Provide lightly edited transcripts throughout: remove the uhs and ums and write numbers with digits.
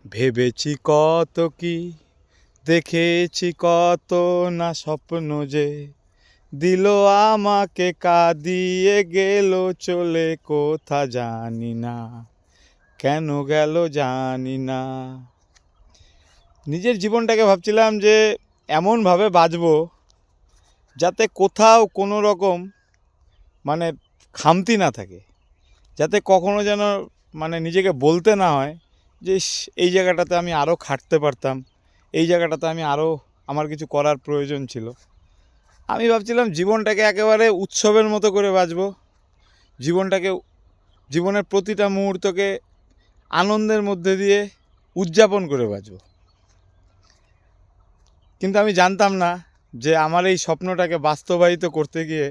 ভেবেছি কত কি, দেখেছি কত না স্বপ্ন যে দিল আমাকে, কাঁদিয়ে গেল চলে কোথা জানি না, কেন গেল জানি না। নিজের জীবনটাকে ভাবছিলাম যে এমনভাবে বাঁচবো যাতে কোথাও কোনো রকম মানে খামতি না থাকে, যাতে কখনো যেন নিজেকে বলতে না হয় যে এই জায়গাটাতে আমি আরও খাটতে পারতাম, এই জায়গাটাতে আমি আরও আমার কিছু করার প্রয়োজন ছিল। আমি ভাবছিলাম জীবনটাকে একেবারে উৎসবের মতো করে বাঁচবো, জীবনের প্রতিটা মুহূর্তকে আনন্দের মধ্যে দিয়ে উদযাপন করে বাঁচবো। কিন্তু আমি জানতাম না যে আমার এই স্বপ্নটাকে বাস্তবায়িত করতে গিয়ে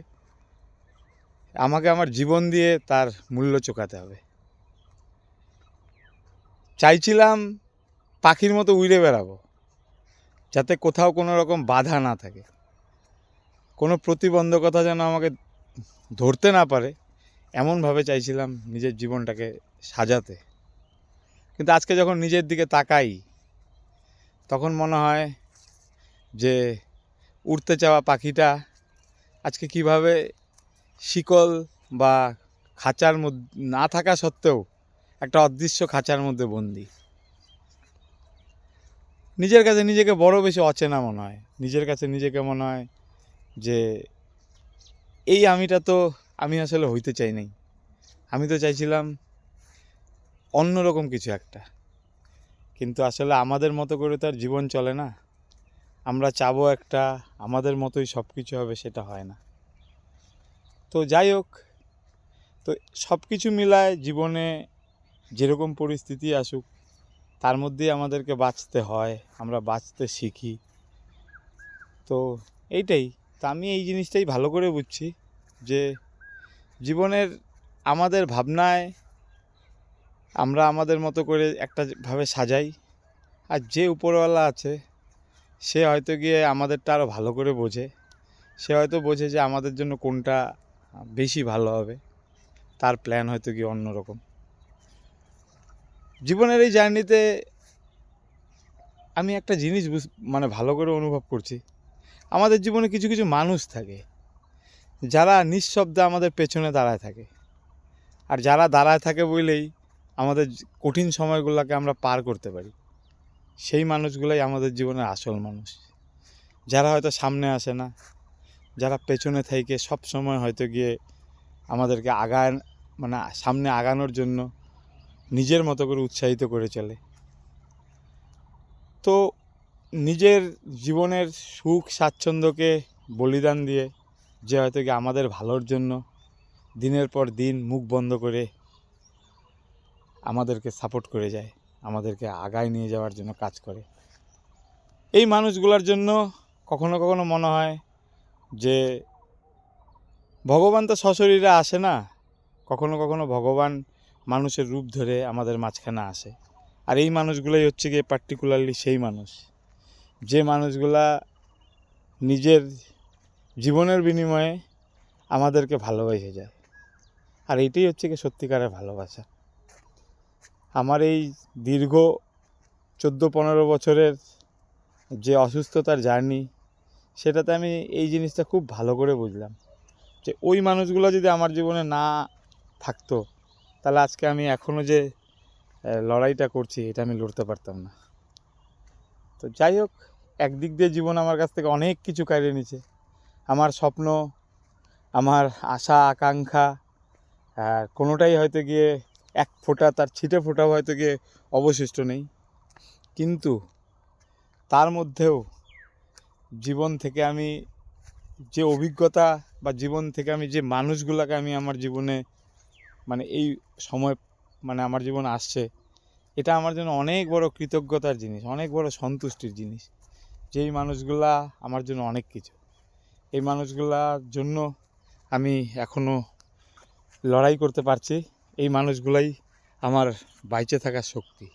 আমাকে আমার জীবন দিয়ে তার মূল্য চোকাতে হবে। চাইছিলাম পাখির মতো উড়ে বেড়াবো, যাতে কোথাও কোনো রকম বাধা না থাকে, কোনো প্রতিবন্ধকতা যেন আমাকে ধরতে না পারে, এমনভাবে চাইছিলাম নিজের জীবনটাকে সাজাতে। কিন্তু আজকে যখন নিজের দিকে তাকাই তখন মনে হয় যে উড়তে চাওয়া পাখিটা আজকে কিভাবে শিকল বা খাঁচার মধ্যে না থাকা সত্ত্বেও একটা অদৃশ্য খাঁচার মধ্যে বন্দি। নিজের কাছে নিজেকে বড় বেশি অচেনা মনে হয়, নিজের কাছে নিজেকে মনে হয় যে এই আমিটা তো আমি আসলে হইতে চাই নাই, আমি তো চাইছিলাম অন্যরকম কিছু একটা। কিন্তু আসলে আমাদের মতো করে তো আর জীবন চলে না, আমরা চাবো একটা, আমাদের মতোই সব কিছু হবে, সেটা হয় না। তো যাই হোক, তো সব কিছু মিলায় জীবনে যেরকম পরিস্থিতি আসুক তার মধ্যেই আমাদেরকে বাঁচতে হয়, আমরা বাঁচতে শিখি। তো এইটাই, তা আমি এই জিনিসটাই ভালো করে বুঝছি যে জীবনের আমাদের ভাবনায় আমরা আমাদের মতো করে একটা ভাবে সাজাই, আর যে উপরওয়ালা আছে সে হয়তো গিয়ে আমাদেরটা আরও ভালো করে বোঝে, সে হয়তো বোঝে যে আমাদের জন্য কোনটা বেশি ভালো হবে, তার প্ল্যান হয়তো গিয়ে অন্যরকম। জীবনের এই জার্নিতে আমি একটা জিনিস ভালো করে অনুভব করছি, আমাদের জীবনে কিছু কিছু মানুষ থাকে যারা নিঃশব্দে আমাদের পেছনে দাঁড়ায় থাকে, আর যারা দাঁড়ায় থাকে বলেই আমাদের কঠিন সময়গুলোকে আমরা পার করতে পারি। সেই মানুষগুলোই আমাদের জীবনের আসল মানুষ, যারা হয়তো সামনে আসে না, যারা পেছনে থেকে সব সময় হয়তো গিয়ে আমাদেরকে সামনে আগানোর জন্য নিজের মতো করে উৎসাহিত করে চলে। তো নিজের জীবনের সুখ স্বাচ্ছন্দ্যকে বলিদান দিয়ে যে হয়তো কি আমাদের ভালোর জন্য দিনের পর দিন মুখ বন্ধ করে আমাদেরকে সাপোর্ট করে যায়, আমাদেরকে আগায় নিয়ে যাওয়ার জন্য কাজ করে, এই মানুষগুলোর জন্য কখনো কখনো মনে হয় যে ভগবান তো সশরীরে আসে না, কখনো কখনো ভগবান মানুষের রূপ ধরে আমাদের মাঝখানে আসে। আর এই মানুষগুলোই হচ্ছে গিয়ে পার্টিকুলারলি সেই মানুষ, যে মানুষগুলা নিজের জীবনের বিনিময়ে আমাদেরকে ভালোবেসে যায়। আর এইটাই হচ্ছে গিয়ে সত্যিকারের ভালোবাসা। আমার এই দীর্ঘ 14-15 বছরের যে অসুস্থতার জার্নি, সেটাতে আমি এই জিনিসটা খুব ভালো করে বুঝলাম যে ওই মানুষগুলো যদি আমার জীবনে না থাকতো তাহলে আজকে আমি এখনও যে লড়াইটা করছি এটা আমি লড়তে পারতাম না। তো যাই হোক, একদিক দিয়ে জীবন আমার কাছ থেকে অনেক কিছু কেড়ে নিয়েছে, আমার স্বপ্ন, আমার আশা আকাঙ্ক্ষা, আর কোনোটাই হয়তো গিয়ে এক ফোঁটা তার ছিটে ফোঁটাও হয়তো গিয়ে অবশিষ্ট নেই। কিন্তু তার মধ্যেও জীবন থেকে আমি যে অভিজ্ঞতা বা জীবন থেকে আমি যে মানুষগুলোকে আমি আমার জীবনে এই সময় আমার জীবনে আসছে, এটা আমার জন্য অনেক বড় কৃতজ্ঞতার জিনিস, অনেক বড় সন্তুষ্টির জিনিস। যেই মানুষগুলা আমার জন্য অনেক কিছু, এই মানুষগুলার জন্য আমি এখনও লড়াই করতে পারছি, এই মানুষগুলাই আমার বাইচে থাকার শক্তি।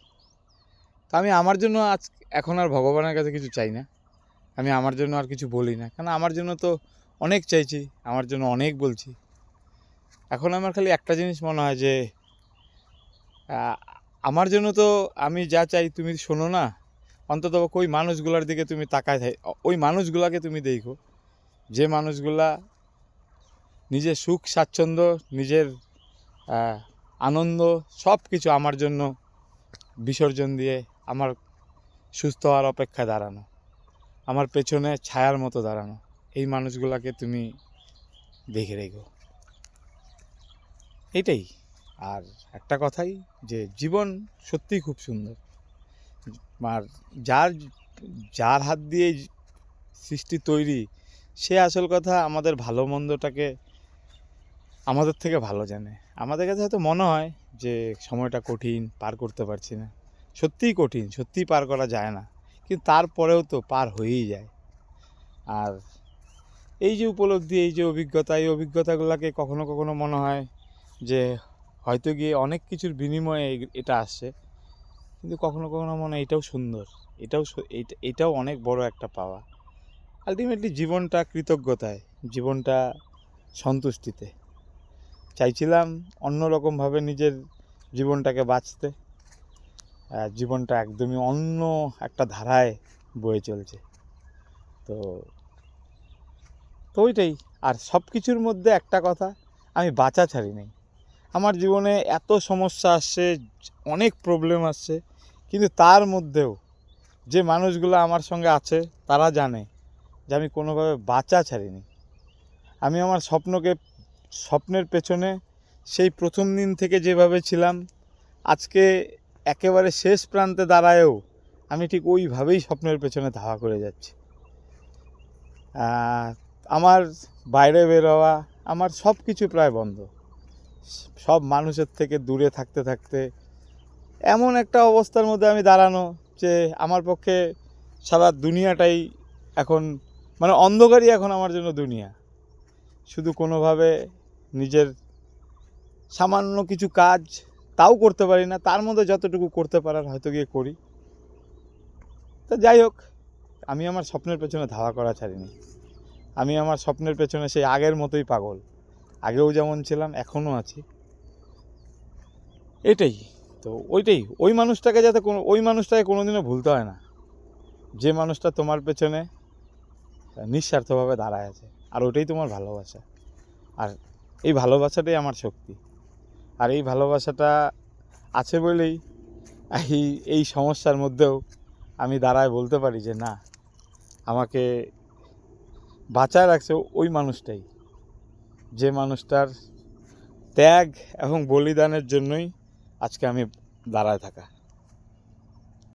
তো আমি আমার জন্য এখন আর ভগবানের কাছে কিছু চাই না, আমি আমার জন্য আর কিছু বলি না, কারণ আমার জন্য তো অনেক চাইছি, আমার জন্য অনেক বলছি। এখন আমার খালি একটা জিনিস মনে হয় যে আমার জন্য তো আমি যা চাই তুমি শোনো না, অন্তত ওই মানুষগুলোর দিকে তুমি তাকায় ওই মানুষগুলাকে তুমি দেখো, যে মানুষগুলা নিজের সুখ স্বাচ্ছন্দ্য, নিজের আনন্দ সব কিছু আমার জন্য বিসর্জন দিয়ে আমার সুস্থ হওয়ার অপেক্ষায় দাঁড়ানো, আমার পেছনে ছায়ার মতো দাঁড়ানো। এই মানুষগুলাকে তুমি দেখে রেখো, এটাই। আর একটা কথাই, যে জীবন সত্যিই খুব সুন্দর। আর যার যার হাত দিয়ে সৃষ্টি তৈরি, সে আসল কথা আমাদের ভালো মন্দটাকে আমাদের থেকে ভালো জানে। আমাদের কাছে হয়তো মনে হয় যে সময়টা কঠিন, পার করতে পারছি না। সত্যিই কঠিন, সত্যিই পার করা যায় না, কিন্তু তারপরেও তো পার হয়েই যায়। আর এই যে উপলব্ধি, এই যে অভিজ্ঞতা, এই অভিজ্ঞতাগুলোকে কখনো কখনো মনে হয় যে হয়তো গিয়ে অনেক কিছুর বিনিময়ে এটা আসছে, কিন্তু কখনো কখনো মনে হয় এটাও সুন্দর, এটাও অনেক বড় একটা পাওয়া। আলটিমেটলি জীবনটা কৃতজ্ঞতায়, জীবনটা সন্তুষ্টিতে। চাইছিলাম অন্যরকমভাবে নিজের জীবনটাকে বাঁচতে, জীবনটা একদমই অন্য একটা ধারায় বয়ে চলছে। তো ওইটাই। আর সব কিছুর মধ্যে একটা কথা, আমি বাঁচা ছাড়ি নাই। আমার জীবনে এত সমস্যা আসছে, অনেক প্রবলেম আসছে, কিন্তু তার মধ্যেও যে মানুষগুলো আমার সঙ্গে আছে তারা জানে যে আমি কোনোভাবে বাঁচা ছাড়িনি। আমি আমার স্বপ্নের পেছনে সেই প্রথম দিন থেকে যেভাবে ছিলাম, আজকে একেবারে শেষ প্রান্তে দাঁড়ায়ও আমি ঠিক ওইভাবেই স্বপ্নের পেছনে ধাওয়া করে যাচ্ছি। আমার বাইরে বেরোয়া, আমার সব কিছু প্রায় বন্ধ। সব মানুষের থেকে দূরে থাকতে থাকতে এমন একটা অবস্থার মধ্যে আমি দাঁড়ানো যে আমার পক্ষে সারা দুনিয়াটাই এখন মানে অন্ধকারই এখন আমার জন্য দুনিয়া। শুধু কোনোভাবে নিজের সামান্য কিছু কাজ তাও করতে পারি না, তার মধ্যে যতটুকু করতে পারার হয়তো গিয়ে করি। তা যাই হোক, আমি আমার স্বপ্নের পেছনে ধাওয়া করা ছাড়িনি। আমি আমার স্বপ্নের পেছনে সেই আগের মতোই পাগল, আগেও যেমন ছিলাম এখনও আছি। এটাই তো, ওই মানুষটাকে ওই মানুষটাকে কোনোদিনও ভুলতে হয় না, যে মানুষটা তোমার পেছনে নিঃস্বার্থভাবে দাঁড়ায় আছে। আর ওটাই তোমার ভালোবাসা। আর এই ভালোবাসাটাই আমার শক্তি। আর এই ভালোবাসাটা আছে বলেই এই সমস্যার মধ্যেও আমি দাঁড়ায় বলতে পারি যে না, আমাকে বাঁচায় রাখছে ওই মানুষটাই, যে মানুষটার ত্যাগ এবং বলিদানের জন্যই আজকে আমি দাঁড়ায় থাকা।